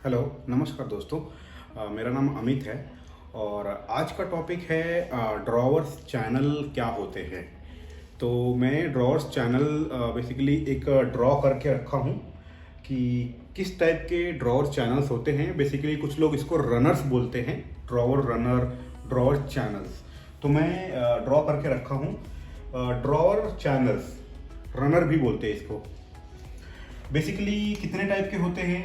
Hello, नमस्कार दोस्तों। मेरा नाम अमित है और आज का टॉपिक है ड्रॉवर्स चैनल क्या होते हैं। तो मैं ड्रॉवर्स चैनल बेसिकली एक ड्रॉ करके रखा हूँ कि किस टाइप के ड्रॉवर चैनल्स होते हैं। बेसिकली कुछ लोग इसको रनर्स बोलते हैं, ड्रॉवर रनर, ड्रॉवर चैनल्स। तो मैं ड्रॉ करके रखा हूँ ड्रॉवर चैनल्स, रनर भी बोलते हैं इसको। बेसिकली कितने टाइप के होते हैं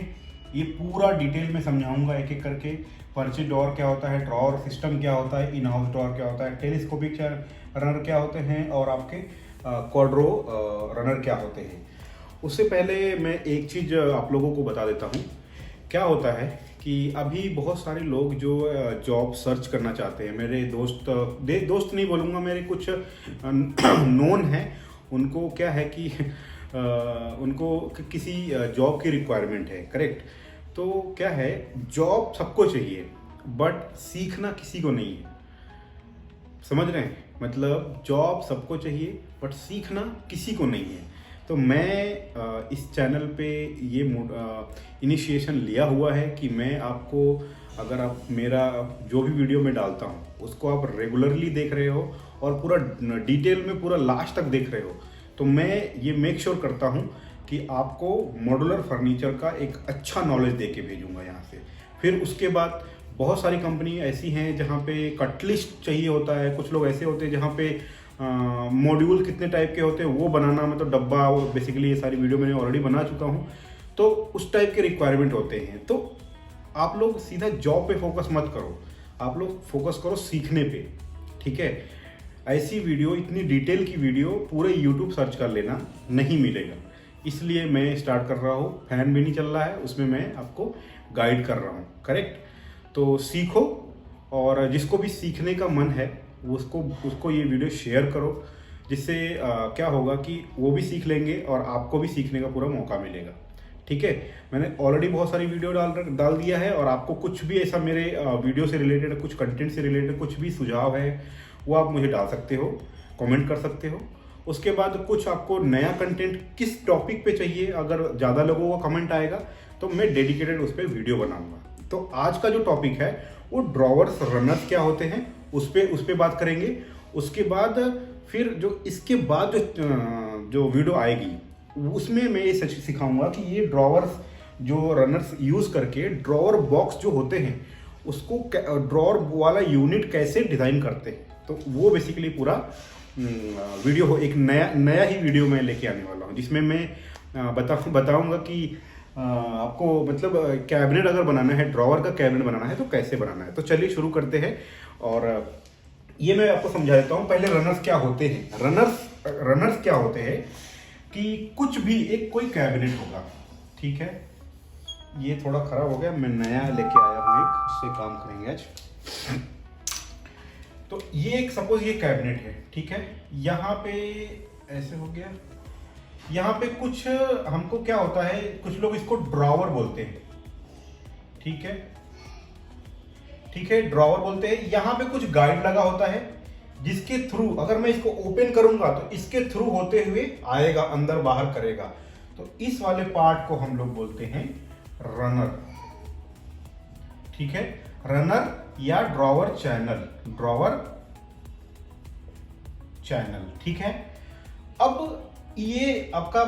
ये पूरा डिटेल में समझाऊंगा एक एक करके। पर्चे ड्रॉअर क्या होता है, ड्रॉअर सिस्टम क्या होता है, इन हाउस ड्रॉअर क्या होता है, टेलीस्कोपिक रनर क्या होते हैं और आपके क्वाड्रो रनर क्या होते हैं। उससे पहले मैं एक चीज़ आप लोगों को बता देता हूँ। क्या होता है कि अभी बहुत सारे लोग जो जॉब सर्च करना चाहते हैं, मेरे दोस्त नहीं बोलूँगा, मेरे कुछ नोन हैं, उनको क्या है कि उनको किसी जॉब की रिक्वायरमेंट है, करेक्ट। तो क्या है, जॉब सबको चाहिए बट सीखना किसी को नहीं है। समझ रहे हैं, मतलब जॉब सबको चाहिए बट सीखना किसी को नहीं है। तो मैं इस चैनल पे ये इनिशिएशन लिया हुआ है कि मैं आपको, अगर आप मेरा जो भी वीडियो में डालता हूँ उसको आप रेगुलरली देख रहे हो और पूरा डिटेल में पूरा लास्ट तक देख रहे हो, तो मैं ये मेक श्योर करता हूँ कि आपको मॉड्यूलर फर्नीचर का एक अच्छा नॉलेज दे के भेजूँगा यहाँ से। फिर उसके बाद बहुत सारी कंपनी ऐसी हैं जहाँ पे कट लिस्ट चाहिए होता है, कुछ लोग ऐसे होते हैं जहाँ पे मॉड्यूल कितने टाइप के होते हैं वो बनाना, मतलब डब्बा, बेसिकली ये सारी वीडियो मैंने ऑलरेडी बना चुका हूँ। तो उस टाइप के रिक्वायरमेंट होते हैं। तो आप लोग सीधा जॉब पे फोकस मत करो, आप लोग फोकस करो सीखने पे, ठीक है। ऐसी वीडियो, इतनी डिटेल की वीडियो पूरे YouTube सर्च कर लेना, नहीं मिलेगा। इसलिए मैं स्टार्ट कर रहा हूँ, फैन भी नहीं चल रहा है, उसमें मैं आपको गाइड कर रहा हूँ, करेक्ट। तो सीखो, और जिसको भी सीखने का मन है उसको ये वीडियो शेयर करो, जिससे क्या होगा कि वो भी सीख लेंगे और आपको भी सीखने का पूरा मौका मिलेगा, ठीक है। मैंने ऑलरेडी बहुत सारी वीडियो डाल दिया है, और आपको कुछ भी ऐसा मेरे वीडियो से रिलेटेड, कुछ कंटेंट से रिलेटेड कुछ भी सुझाव है वो आप मुझे डाल सकते हो, कमेंट कर सकते हो। उसके बाद कुछ आपको नया कंटेंट किस टॉपिक पे चाहिए, अगर ज़्यादा लोगों का कमेंट आएगा तो मैं डेडिकेटेड उस पर वीडियो बनाऊंगा। तो आज का जो टॉपिक है वो ड्रॉवर्स रनर्स क्या होते हैं उस पर बात करेंगे। उसके बाद फिर जो इसके बाद जो वीडियो आएगी उसमें मैं ये सच सिखाऊंगा कि ये ड्रॉवर्स जो रनर्स यूज़ करके ड्रॉवर बॉक्स जो होते हैं उसको ड्रॉवर वाला यूनिट कैसे डिज़ाइन करते हैं। तो वो बेसिकली पूरा वीडियो हो, एक नया ही वीडियो मैं लेके आने वाला हूँ, जिसमें मैं बताऊंगा कि आपको मतलब कैबिनेट अगर बनाना है, ड्रॉवर का कैबिनेट बनाना है तो कैसे बनाना है। तो चलिए शुरू करते हैं, और ये मैं आपको समझा देता हूँ। पहले रनर्स क्या होते हैं। रनर्स क्या होते हैं कि कुछ भी एक कोई कैबिनेट होगा, ठीक है। ये थोड़ा खराब हो गया, मैं नया लेके आया हूँ एक, उससे काम करेंगे आज। तो ये एक सपोज ये कैबिनेट है, ठीक है। यहाँ पे ऐसे हो गया, यहाँ पे कुछ हमको क्या होता है, कुछ लोग इसको ड्रॉवर बोलते हैं, ठीक है, ड्रॉवर बोलते हैं। यहाँ पे कुछ गाइड लगा होता है जिसके थ्रू अगर मैं इसको ओपन करूंगा तो इसके थ्रू होते हुए आएगा, अंदर बाहर करेगा। तो इस वाले पार्ट को हम लोग बोलते हैं रनर, ठीक है। रनर या ड्रॉवर चैनल, ठीक है। अब ये आपका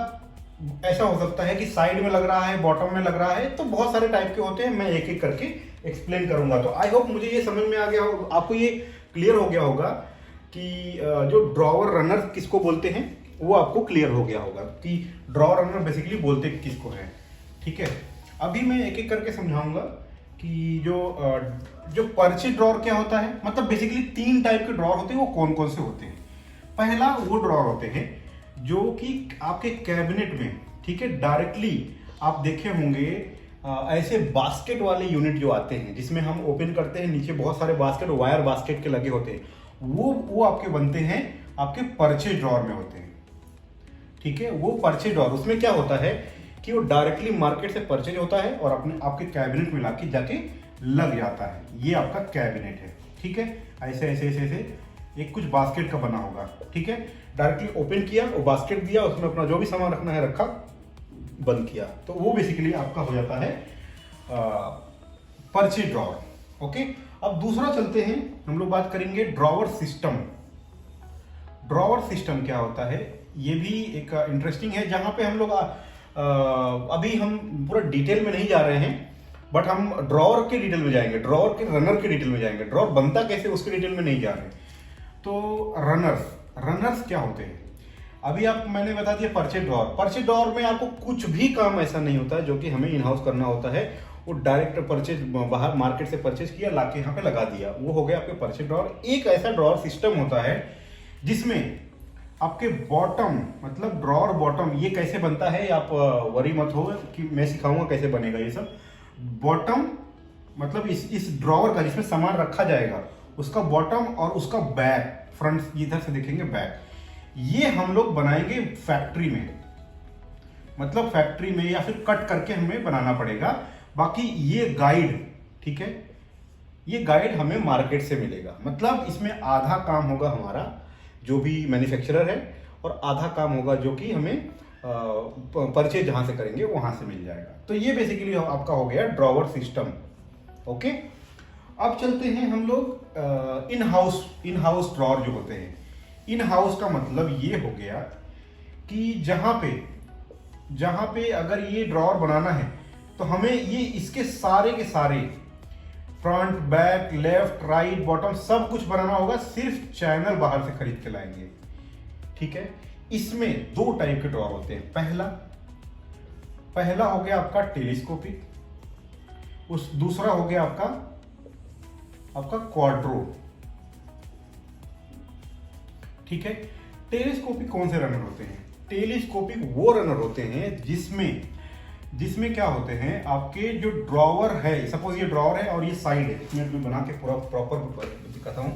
ऐसा हो सकता है कि साइड में लग रहा है, बॉटम में लग रहा है, तो बहुत सारे टाइप के होते हैं, मैं एक एक करके एक्सप्लेन करूंगा। तो आई होप मुझे ये समझ में आ गया हो, आपको ये क्लियर हो गया होगा कि जो ड्रॉवर रनर किसको बोलते हैं वो आपको क्लियर हो गया होगा कि ड्रॉवर रनर बेसिकली बोलते किसको है, ठीक है। अभी मैं एक एक करके समझाऊंगा कि जो पर्चे ड्रॉवर क्या होता है। मतलब बेसिकली 3 टाइप के ड्रॉवर होते हैं, वो कौन कौन से होते हैं। पहला वो ड्रॉवर होते हैं जो कि आपके कैबिनेट में, ठीक है, डायरेक्टली आप देखे होंगे ऐसे बास्केट वाले यूनिट जो आते हैं, जिसमें हम ओपन करते हैं, नीचे बहुत सारे बास्केट, वायर बास्केट के लगे होते हैं, वो आपके बनते हैं, आपके पर्चे ड्रॉवर में होते हैं, ठीक है। वो पर्चे ड्रॉवर, उसमें क्या होता है कि वो डायरेक्टली मार्केट से परचेज होता है और अपने आपके कैबिनेट में लाके जाके लग जाता है। ये आपका कैबिनेट है, ठीक है। ऐसे ऐसे ऐसे ऐसे एक कुछ बास्केट का बना होगा, ठीक है। डायरेक्टली ओपन किया, वो बास्केट दिया, उसमें अपना जो भी सामान रखना है रखा, बंद किया, तो वो बेसिकली आपका हो जाता है पर्चे ड्रॉवर। ओके, अब दूसरा चलते हैं, हम लोग बात करेंगे ड्रॉवर सिस्टम। ड्रॉवर सिस्टम क्या होता है, ये भी एक इंटरेस्टिंग है, जहां पे हम लोग अभी हम पूरा डिटेल में नहीं जा रहे हैं, बट हम ड्रॉवर के डिटेल में जाएंगे, ड्रॉवर के रनर के डिटेल में जाएंगे। ड्रॉवर बनता कैसे उसके डिटेल में नहीं जा रहे। तो रनर्स क्या होते हैं, अभी आप मैंने बता दिया पर्चे ड्रॉवर। पर्चे ड्रॉवर में आपको कुछ भी काम ऐसा नहीं होता जो कि हमें इन हाउस करना होता है। वो डायरेक्ट परचेज बाहर मार्केट से परचेज किया, लाके यहाँ पे लगा दिया, वो हो गया आपके पर्चे ड्रॉवर। एक ऐसा ड्रॉवर सिस्टम होता है जिसमें आपके बॉटम, मतलब ड्रॉवर बॉटम, ये कैसे बनता है आप वरी मत हो कि मैं सिखाऊंगा कैसे बनेगा ये सब। बॉटम मतलब इस ड्रॉवर का जिसमें सामान रखा जाएगा, उसका बॉटम और उसका बैक, फ्रंट इधर से देखेंगे बैक, ये हम लोग बनाएंगे फैक्ट्री में, मतलब फैक्ट्री में या फिर कट करके हमें बनाना पड़ेगा। बाकी ये गाइड, ठीक है, ये गाइड हमें मार्केट से मिलेगा। मतलब इसमें आधा काम होगा हमारा जो भी मैन्युफैक्चरर है, और आधा काम होगा जो कि हमें परचेज जहां से करेंगे वहां से मिल जाएगा। तो ये बेसिकली आपका हो गया ड्रॉवर सिस्टम। ओके, अब चलते हैं हम लोग इन हाउस ड्रॉवर जो होते हैं। इन हाउस का मतलब ये हो गया कि जहां पे अगर ये ड्रॉवर बनाना है तो हमें ये इसके सारे के सारे front, back, left, right, bottom सब कुछ बनाना होगा, सिर्फ चैनल बाहर से खरीद के लाएंगे। ठीक है, इसमें दो टाइप के ड्रॉवर होते हैं। पहला हो गया आपका टेलीस्कोपिक, दूसरा हो गया आपका क्वाड्रो। ठीक है, टेलीस्कोपिक कौन से रनर होते हैं? टेलीस्कोपिक वो रनर होते हैं जिसमें क्या होते हैं, आपके जो ड्रॉवर है, सपोज ये ड्रॉवर है और ये साइड है, मैं बना के पूरा प्रॉपर दिखाता हूं,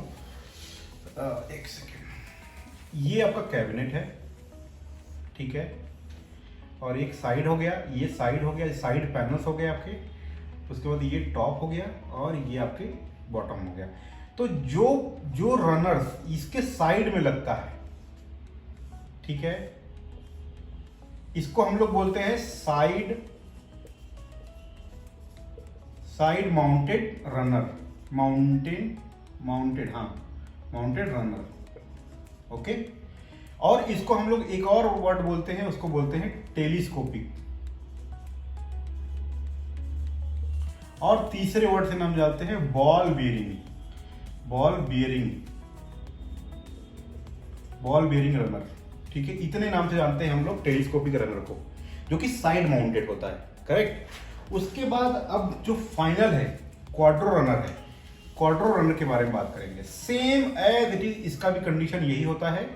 एक सेकेंड। ये आपका कैबिनेट है, ठीक है, और एक साइड हो गया, ये साइड हो गया, साइड पैनल्स हो गए आपके, उसके बाद ये टॉप हो गया और ये आपके बॉटम हो गया। तो जो रनर्स इसके साइड में लगता है, ठीक है, इसको हम लोग बोलते हैं side mounted runner, mounted runner. Okay, और इसको हम लोग एक और वर्ड बोलते हैं, उसको बोलते हैं टेलीस्कोपिक। और तीसरे वर्ड से नाम जानते हैं बॉल बियरिंग रनर। ठीक है, इतने नाम से जानते हैं हम लोग टेलीस्कोपिक रनर को, जो कि साइड माउंटेड होता है। करेक्ट। उसके बाद अब जो फाइनल है क्वाड्रो रनर है। क्वाड्रो रनर के बारे में बात करेंगे। सेम एज इट इज, इसका भी कंडीशन यही होता है।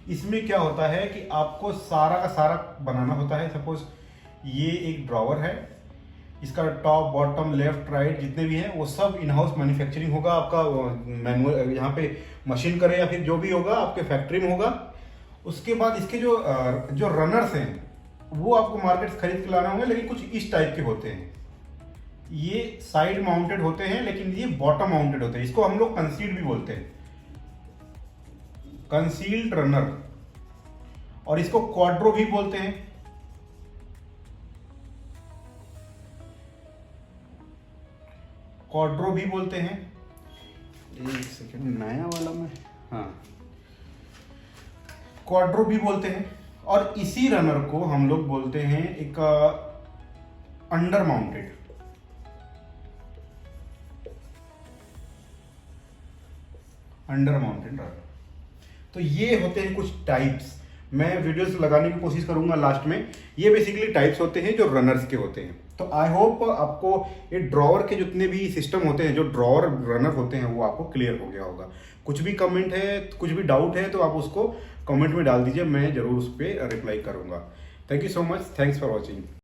इसमें क्या होता है कि आपको सारा का सारा बनाना होता है। सपोज ये एक ड्रॉवर है, इसका टॉप, बॉटम, लेफ्ट, राइट जितने भी हैं वो सब इन हाउस मैन्युफैक्चरिंग होगा आपका, मैनुअल यहाँ पे मशीन करे या फिर जो भी होगा आपके फैक्ट्री में होगा। उसके बाद इसके जो रनर्स हैं वो आपको मार्केट से खरीद के लाना होंगे, लेकिन कुछ इस टाइप के होते हैं। ये साइड माउंटेड होते हैं, लेकिन ये बॉटम माउंटेड होते हैं। इसको हम लोग कंसील्ड भी बोलते हैं, कंसील्ड रनर, और इसको क्वाड्रो भी बोलते हैं। क्वाड्रो भी बोलते हैं। एक सेकेंड, नया वाला में, हाँ, क्वाड्रो भी बोलते हैं। और इसी रनर को हम लोग बोलते हैं एक अंडर माउंटेड। रनर। तो ये होते हैं कुछ टाइप्स। मैं वीडियोस लगाने की कोशिश करूंगा लास्ट में। ये बेसिकली टाइप्स होते हैं जो रनर्स के होते हैं। तो आई होप आपको ये ड्रॉवर के जितने भी सिस्टम होते हैं, जो ड्रॉवर रनर होते हैं, वो आपको क्लियर हो गया होगा। कुछ भी कमेंट है, कुछ भी डाउट है, तो आप उसको कमेंट में डाल दीजिए, मैं जरूर उस पर रिप्लाई करूंगा। Thank you so much, thanks for watching.